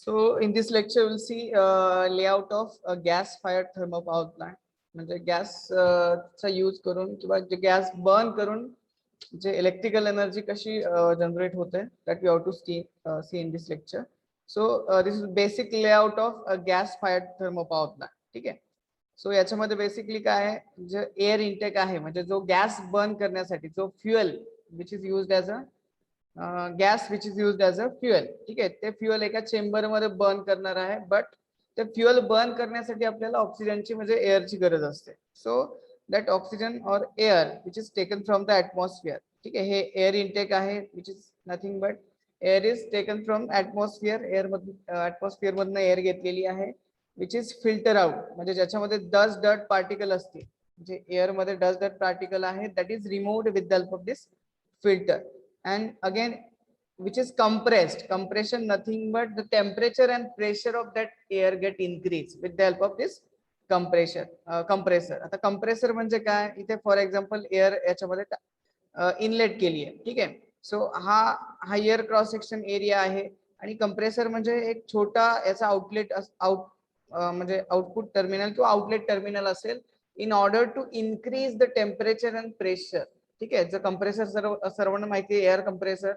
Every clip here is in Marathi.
So in this lecture, we'll see layout of a gas-fired thermal power plant. म्हणजे गॅस चा यूज करून किंवा जे गॅस बर्न करून जे इलेक्ट्रिकल एनर्जी कशी जनरेट होते that we have to see in this lecture. So this is basic layout of a gas-fired thermal power plant. ठीक आहे. सो याच्यामध्ये बेसिकली काय आहे, जे एअर इनटेक आहे म्हणजे जो गॅस बर्न करण्यासाठी जो fuel which is used as a gas which is used as a fuel. ठीक आहे. ते फ्युएल एका चेंबर मध्ये बर्न करणार आहे, बट ते फ्युएल बर्न करण्यासाठी आपल्याला ऑक्सिजनची म्हणजे एअरची गरज असते. सो दॅट ऑक्सिजन और air which is taken from the atmosphere. ठीक आहे. हे एअर इनटेक आहे which is nothing but air is taken from atmosphere. Air मधून ॲटमॉस्फिअर मधून एअर घेतलेली आहे विच इज फिल्टर आउट. म्हणजे ज्याच्यामध्ये डस्ट डर्ट पार्टिकल असतील, जे एअर मध्ये डस्ट डर्ट पार्टिकल आहे that is removed with the help of this filter, and again which is compressed. Compression nothing but the temperature and pressure of that air get increased with the help of this compressor. आता compressor म्हणजे काय, इथे फॉर एक्झाम्पल एअर याच्यामध्ये इनलेट केली आहे. ठीक आहे. सो हा एअर क्रॉस सेक्शन एरिया आहे आणि कंप्रेसर म्हणजे एक छोटा याचा आउटलेट म्हणजे आउटपुट टर्मिनल किंवा आउटलेट टर्मिनल असेल in order to increase the temperature and pressure. ठीक आहे. जर कंप्रेसर सर्वांना माहिती आहे air compressor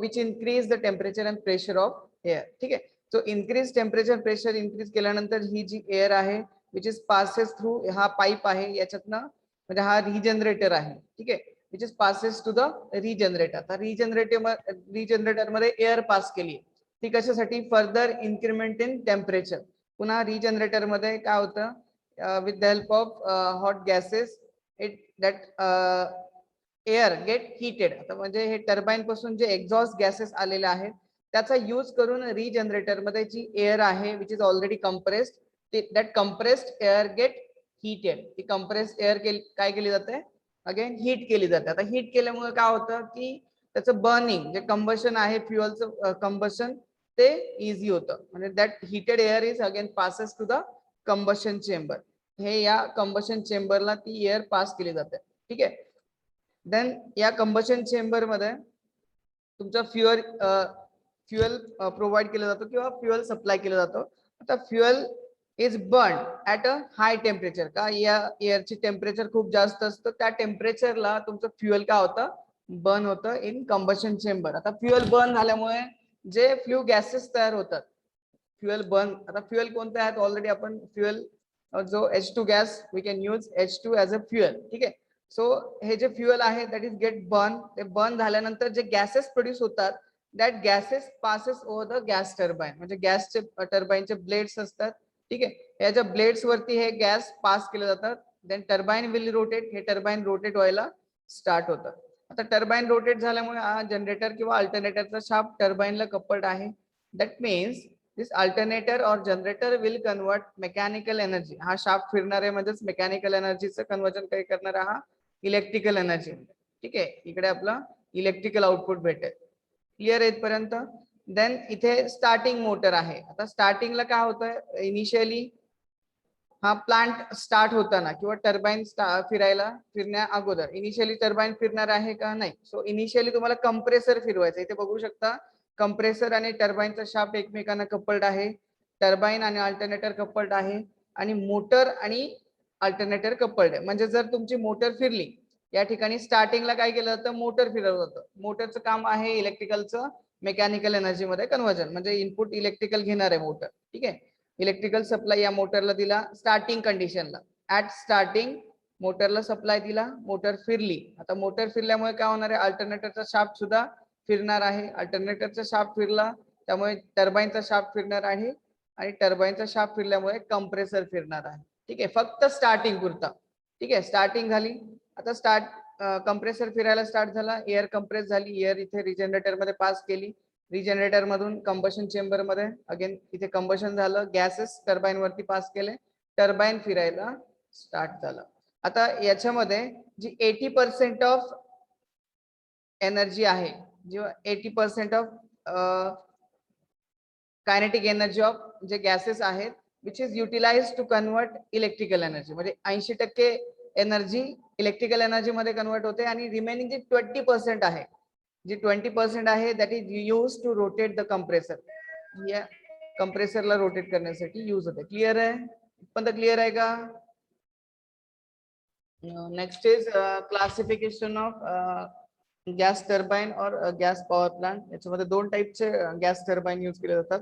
which increase the temperature and pressure of air. ठीक आहे. So increase temperature pressure increase केल्यानंतर ही जी एअर आहे विच इज पासेस थ्रू हा पाईप आहे याच्यातनं, म्हणजे हा रिजनरेटर आहे. ठीक आहे. Which is passes to the regenerator. आता रिजनरेटर मध्ये एअर पास केली ती कशासाठी, फर्दर इन्क्रीमेंट इन टेम्परेचर. पुन्हा रिजनरेटर मध्ये काय होतं, with the help of hot gases it that air gate heated. आता म्हणजे हे टर्बाईन पासून जे एक्झॉस्ट गॅसेस आलेले आहेत त्याचा यूज करून रिजनरेटर मध्ये जी एअर आहे which is already compressed, that compressed air gate heated. ती कंप्रेस्ड एअर काय केली जाते, अगेन हीट केली जाते. आता हीट केल्यामुळे काय होतं की त्याचं बर्निंग जे कंबशन आहे फ्युअलचं कंबशन ते इझी होतं. म्हणजे that heated air is again passes to the combustion chamber. हे या कंबशन चेंबरला ती एअर पास केली जाते. ठीक आहे. देन या कंबशन चेंबर मध्ये तुमचा फ्युएल प्रोव्हाइड केलं जातं किंवा फ्युएल सप्लाय केलं जातं. आता fuel is burn at a high temperature. का या एअरची टेम्परेचर खूप जास्त असतं, त्या टेम्परेचरला तुमचं फ्युएल काय होतं, बर्न होतं इन कंबशन चेंबर. आता फ्युएल बर्न झाल्यामुळे जे फ्ल्यू गॅसेस तयार होतात, फ्युएल बर्न, आता फ्युएल कोणते आहेत ऑलरेडी आपण फ्युएल जो H2 gas we can use H2 as a fuel. ठीक आहे. सो हे जे फ्युएल आहे दॅट इज गेट बर्न. ते बर्न झाल्यानंतर जे गॅसेस प्रोड्यूस होतात that gases passes over the gas turbine. म्हणजे गॅसचे टर्बाईनचे ब्लेड्स असतात. ठीक आहे. याच्या ब्लेड्स वरती हे गॅस पास केले जातात. Then turbine will rotate. हे टर्बाईन रोटेट व्हायला स्टार्ट होतं. आता टर्बाईन रोटेट झाल्यामुळे हा जनरेटर किंवा अल्टरनेटरचा शाफ्ट टर्बाईनला कपल्ड आहे. That means this alternator or generator will convert mechanical energy. हा शाफ्ट फिरणारे मध्येच मेकॅनिकल एनर्जीचं कन्वर्जन काही करणारा हा इलेक्ट्रिकल एनर्जी. ठीक आहे. इकडे आपला इलेक्ट्रिकल आउटपुट भेटेल. क्लिअर आहे इथपर्यंत. देन इथे स्टार्टिंग मोटर आहे. आता स्टार्टिंगला काय होतं, इनिशियली हा प्लांट स्टार्ट होताना किंवा टर्बाईन फिरण्या अगोदर इनिशियली टर्बाईन फिरणार आहे का, नाही. सो इनिशियली तुम्हाला कंप्रेसर फिरवायचं. इथे बघू शकता कंप्रेसर आणि टर्बाईनचा शाफ्ट एकमेकांना कपल्ड आहे. टर्बाईन आणि अल्टरनेटर कपल्ड आहे आणि मोटर आणि अल्टरनेटर कपल्ड आहे. म्हणजे जर तुमची मोटर फिरली, या ठिकाणी स्टार्टिंगला काय केलं जातं, मोटर फिरवलं जातं. मोटरचं काम आहे इलेक्ट्रिकलचं मेकॅनिकल एनर्जी मध्ये कन्वर्जन. म्हणजे इनपुट इलेक्ट्रिकल घेणार आहे मोटर. ठीक आहे. इलेक्ट्रिकल सप्लाय या मोटरला दिला स्टार्टिंग कंडिशनला. ऍट स्टार्टिंग मोटरला सप्लाय दिला, मोटर फिरली. आता मोटर फिरल्यामुळे काय होणार आहे, अल्टरनेटरचा शाफ्ट सुद्धा फिरणार आहे. अल्टरनेटरचा शाफ्ट फिरला त्यामुळे टर्बाईनचा शाफ्ट फिरणार आहे आणि टर्बाईनचा शाफ्ट फिरल्यामुळे कंप्रेसर फिरणार आहे. ठीक आहे. फक्त स्टार्टिंग पुरता. ठीक आहे. स्टार्टिंग झाली. आता कंप्रेसर फिरायला स्टार्ट झाला, एअर कंप्रेस झाली, एअर इथे रिजनरेटर मध्ये पास केली. रिजनरेटर मधून कंबशन चेंबर मध्ये अगेन इथे कंबशन झालं, गॅसेस टर्बाईन वरती पास केले, टर्बाईन फिरायला स्टार्ट झालं. आता याच्यामध्ये जी 80% ऑफ एनर्जी आहे, जेव्हा 80% ऑफ कायनेटिक एनर्जी ऑफ जे गॅसेस आहेत which is utilize to convert electrical energy. म्हणजे 80% एनर्जी इलेक्ट्रिकल एनर्जी मध्ये कन्वर्ट होते आणि रिमेनिंग जी 20% आहे, जी 20% आहे that is use to rotate the compressor. कंप्रेसरला रोटेट करण्यासाठी यूज होते. क्लिअर आहे? पण क्लिअर आहे का? Next is classification of gas turbine or gas power plant. याच्यामध्ये दोन टाईपचे गॅस टर्बाइन यूज केले जातात,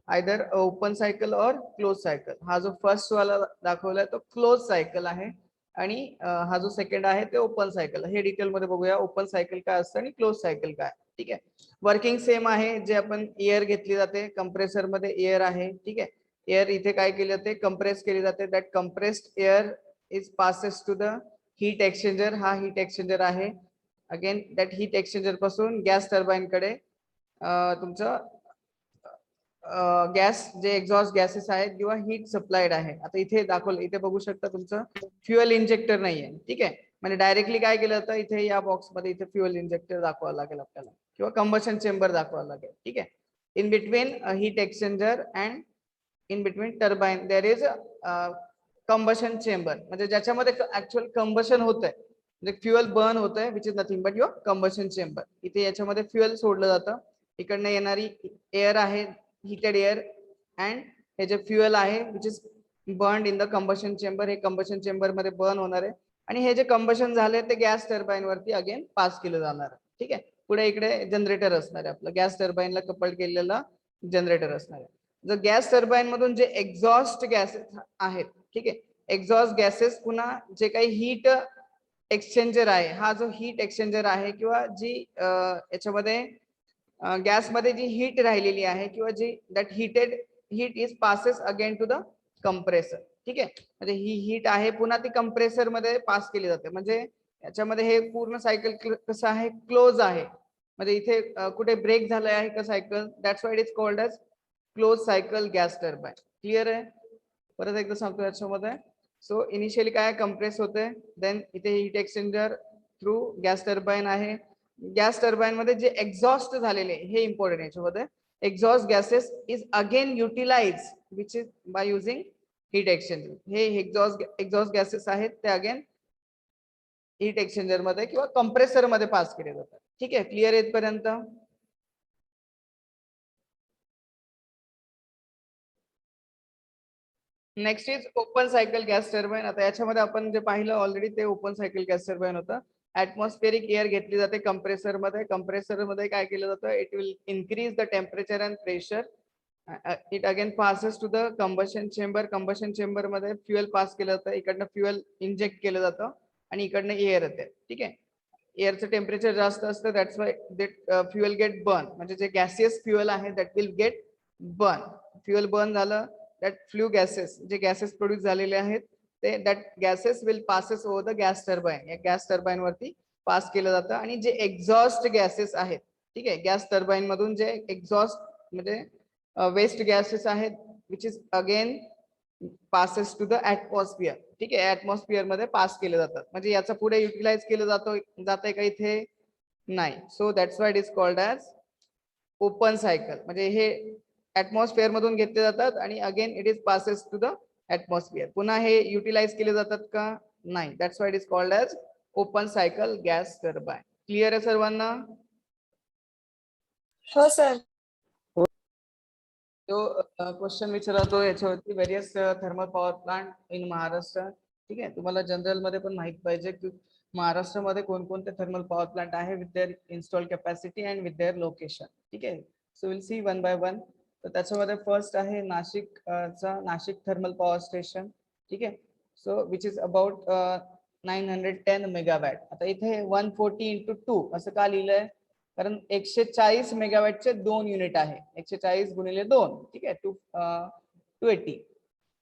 आयदर ओपन सायकल और क्लोज सायकल. हा जो फर्स्ट वाला दाखवलाय तो क्लोज सायकल आहे आणि हा जो सेकंड आहे ते ओपन सायकल. हे डिटेल मध्ये बघूया ओपन सायकल काय असतं आणि क्लोज सायकल काय. ठीक आहे, वर्किंग सेम आहे. जे आपण एअर घेतली जाते कंप्रेसर मध्ये एअर आहे. ठीक आहे, एअर इथे काय केले जाते, कंप्रेस केली जाते. That compressed air is passes to the heat exchanger. हा हीट एक्सचेंजर आहे. अगेन दॅट हीट एक्सचेंजर पासून गॅस टर्बाइन कडे तुमचं गॅस जे एक्झॉस्ट गॅसेस आहेत किंवा हीट सप्लाइड आहे. आता इथे दाखवलं, इथे बघू शकता तुमचं फ्युएल इंजेक्टर नाहीये. ठीक आहे, म्हणजे डायरेक्टली काय केलं जातं, इथे या बॉक्स मध्ये इथे फ्युएल इंजेक्टर दाखवावं लागेल आपल्याला किंवा कंबशन चेंबर दाखवावं लागेल. ठीक आहे, in between heat exchanger and in between turbine there is combustion chamber, म्हणजे ज्याच्यामध्ये ऍक्च्युअल कंबशन होत आहे, म्हणजे फ्युएल बर्न होत आहे, which is nothing but your combustion chamber. इथे याच्यामध्ये फ्युएल सोडलं जातं, इकडनं येणारी एअर आहे heated air and हे जे फ्युएल आहे which is burned in the combustion chamber. हे कंबशन चेंबर मध्ये बर्न होणार आहे आणि हे जे कंबशन झाले ते गॅस टर्बाइन वरती अगेन पास केलं जाणार आहे. ठीक आहे, पुढे इकडे जनरेटर असणार आहे, आपलं गॅस टर्बाइनला कपल्ड केलेला जनरेटर असणार आहे. जर गॅस टर्बाइन मधून जे एक्झॉस्ट गॅसेस आहेत, ठीक आहे, एक्झॉस्ट गॅसेस पुन्हा जे काही हीट एक्सचेंजर आहे, हा जो हीट एक्सचेंजर आहे किंवा जी याच्यामध्ये गॅस मध्ये जी हीट राहिलेली आहे किंवा जी that heat is passes again to the compressor. ठीक आहे, म्हणजे ही हीट आहे पुन्हा ती कंप्रेसर मध्ये पास केली जाते. म्हणजे याच्यामध्ये हे पूर्ण सायकल कसं आहे, क्लोज आहे. म्हणजे इथे कुठे ब्रेक झालं आहे का cycle, that's why it is called as close cycle gas turbine. Clear आहे? परत एकदा सांगतो याच्यामध्ये. सो इनिशियली काय कंप्रेस होते, देन इथे heat exchanger through gas turbine आहे. गॅस टर्बाइन मध्ये जे एक्झॉस्ट झालेले हे इम्पॉर्टंट आहे. याच्यामध्ये exhaust gases is again utilize which is by using heat exchanger. हे एक्झॉस्ट गॅसेस आहेत ते अगेन हीट एक्सचेंजर मध्ये किंवा कंप्रेसर मध्ये पास केले जातात. ठीक आहे, क्लिअर येतपर्यंत? Next is open cycle gas turbine. आता याच्यामध्ये आपण जे पाहिलं ऑलरेडी ते ओपन सायकल गॅस टर्बाइन होतं. ऍटमॉस्फेरिक एअर घेतली जाते कंप्रेसर मध्ये. कंप्रेसर मध्ये काय केलं जातं, it will increase the temperature and pressure. It again passes to the combustion chamber. Combustion chamber मध्ये फ्युएल पास केलं जातं, इकडनं फ्युएल इंजेक्ट केलं जातं आणि इकडनं एअर येते. ठीक आहे, एअरचं टेम्परेचर जास्त असतं, that's why that fuel gate burn. म्हणजे जे गॅसियस फ्युएल आहे that will get burn. Fuel burn झालं, दॅट फ्ल्यू गॅसेस, जे गॅसेस प्रोड्यूस झालेले आहेत ते that gases will passes over the gas turbine. या गॅस टर्बाइन वरती पास केलं जातं आणि जे एक्झॉस्ट गॅसेस आहेत, ठीक आहे, गॅस टर्बाइन मधून जे एक्झॉस्ट म्हणजे वेस्ट गॅसेस आहेत which is again passes to the atmosphere. ठीक आहे, ऍटमॉस्फिअर मध्ये पास केले जातात. म्हणजे याचा पुढे युटिलाइज केलं जातंय का इथे? नाही. So that's why it is called as open cycle. म्हणजे हे ऍटमॉस्फिअर मधून घेतले जातात आणि again it is passes to the atmosphere. पुन्हा हे युटिलाइज केले जातात का? नाही. That's why it is called as open cycle gas turbine. Clear आहे सर्वांना? हो सर. तो क्वेश्चन विचारला तो याच्यावरती various thermal power plant in Maharashtra. ठीक आहे, तुम्हाला जनरल मध्ये पण माहित पाहिजे की महाराष्ट्रामध्ये कोणकोणते थर्मल पॉवर प्लांट आहे with their install capacity and with their location. ठीक आहे, so will see one by one. तर त्याच्यामध्ये फर्स्ट आहे नाशिक चा नाशिक थर्मल पॉवर स्टेशन. ठीक आहे, so which is about 910 megawatt. आता इथे 140 × 2 असं का लिहिलंय, कारण 140 मेगावॅटचे 2 युनिट आहे. 140 गुणिले 2, ठीक आहे, 280.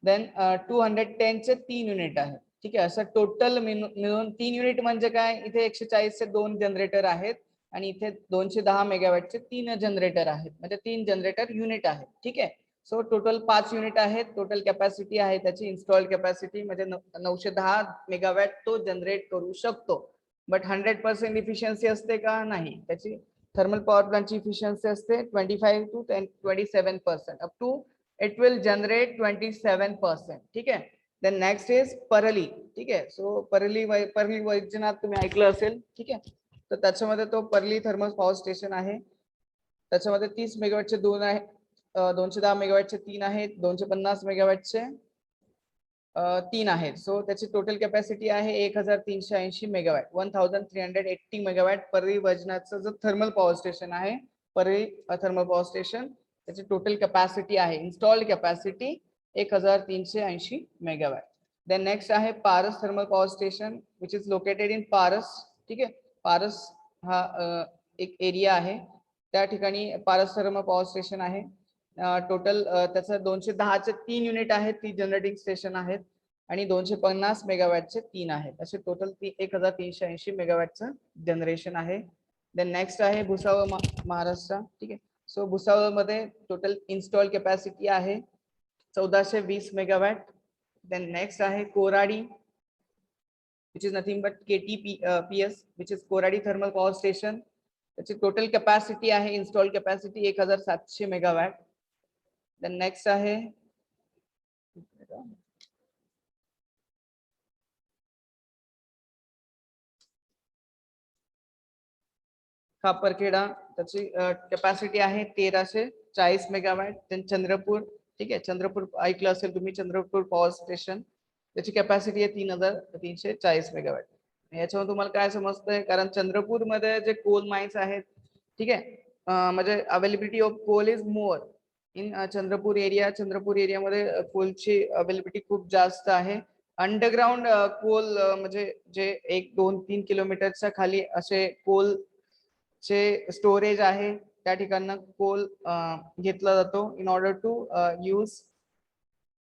देन 210 चे 3 युनिट आहे. ठीक आहे, असं टोटल मिळून 3 युनिट म्हणजे काय, इथे 140 चे 2 जनरेटर आहेत आणि इथे 210 मेगावॅटचे 3 जनरेटर आहेत, म्हणजे 3 जनरेटर युनिट आहेत. ठीक आहे, सो टोटल 5 युनिट आहेत. टोटल कॅपॅसिटी आहे त्याची इन्स्टॉल्ड कॅपॅसिटी म्हणजे 910 मेगावॅट तो जनरेट करू शकतो. बट 100% इफिशियन्सी असते का? नाही. त्याची थर्मल पॉवर प्लांटची इफिशियन्सी असते 25 to 27%. Up to it will generate 27%. ठीक आहे, देन नेक्स्ट इज परली. ठीक आहे, सो परली वैजनाथ तुम्ही ऐकलं असेल. ठीक आहे, तर त्याच्यामध्ये तो परली थर्मल पॉवर स्टेशन आहे. त्याच्यामध्ये 30 मेगावॅटचे 2 आहे, 210 मेगावॅटचे 3 आहेत, 250 मेगावॅटचे 3 आहेत. सो त्याची टोटल कॅपॅसिटी आहे 1380 मेगावॅट, 1380 मेगावॅट परळी वजनाचं जो थर्मल पॉवर स्टेशन आहे, परळी थर्मल पॉवर स्टेशन, त्याची टोटल कॅपॅसिटी आहे, installed capacity 1380 megawatt. Then next आहे Paras thermal power station which is located in Paras. ठीक आहे, पारस हा एक एरिया आहे, त्या ठिकाणी पारस थर्मल पॉवर स्टेशन आहे. टोटल त्याचं 210चे 3 युनिट आहेत, ती जनरेटिंग स्टेशन आहेत, आणि 250 मेगावॅटचे 3 आहेत, असे टोटल 1380 मेगावॅटचं जनरेशन आहे. देन नेक्स्ट आहे भुसावळ महाराष्ट्र. ठीक आहे, सो भुसावळ मध्ये टोटल इन्स्टॉल कॅपॅसिटी आहे 1420 मेगावॅट. देन नेक्स्ट आहे Koradi which is nothing but KTPS which is Koradi thermal power station. त्याची टोटल कॅपॅसिटी आहे, install capacity 1700 megawatt. Then next आहे खापरखेडा, त्याची कॅपॅसिटी आहे 1340 मेगावॅट. देन चंद्रपूर, ठीक आहे, चंद्रपूर ऐकलं असेल तुम्ही, चंद्रपूर पॉवर स्टेशन, त्याची कॅपॅसिटी आहे 3340 मेगावॅट. याच्यावर तुम्हाला काय समजतंय, कारण चंद्रपूर मध्ये जे कोल माइन्स आहेत, ठीक आहे, म्हणजे availability of coal is more in Chandrapur area. Chandrapur एरियामध्ये कोलची अवेलेबिलिटी खूप जास्त आहे. अंडरग्राउंड कोल म्हणजे जे 1-2-3 किलोमीटरच्या खाली असे कोल चे स्टोरेज आहे, त्या ठिकाणी कोल घेतला जातो in order to use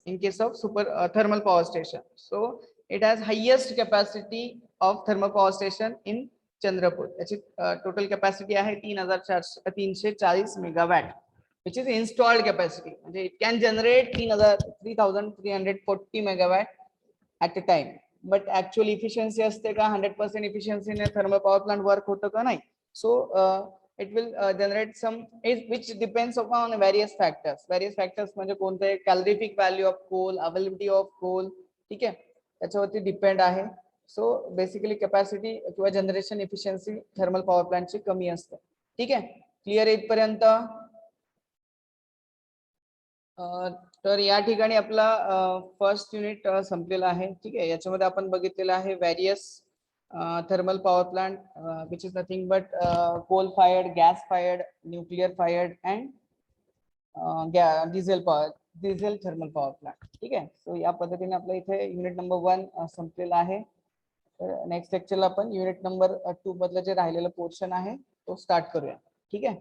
in case of super thermal power station. So it has highest capacity of thermal power station in Chandrapur. त्याची total capacity आहे 340 megawatt which is installed capacity. म्हणजे it can generate 3340 megawatt at a time. But actual efficiency असते का, 100% efficiency ने thermal power plant work होतं का, नाही. So it will generate some which depends upon various factors म्हणजे कोणते calorific value of coal, availability of coal, ठीक आहे, त्याच्यावरती डिपेंड आहे. सो बेसिकली कॅपॅसिटी किंवा जनरेशन एफिशियन्सी थर्मल पॉवर प्लांटची कमी असते. ठीक आहे, क्लिअर इथपर्यंत. तर या ठिकाणी आपला फर्स्ट युनिट संपलेला आहे. ठीक आहे, याच्यामध्ये आपण बघितलेलं आहे various thermal power plant which is nothing but coal fired, gas fired, nuclear fired and diesel thermal power plant. ठीक आहे, सो या पद्धतीने आपल्या इथे युनिट नंबर 1 संपलेला आहे. तर नेक्स्ट लेक्चरला आपण युनिट नंबर 2 मधलं जे राहिलेलं पोर्शन आहे तो स्टार्ट करूया. ठीक आहे.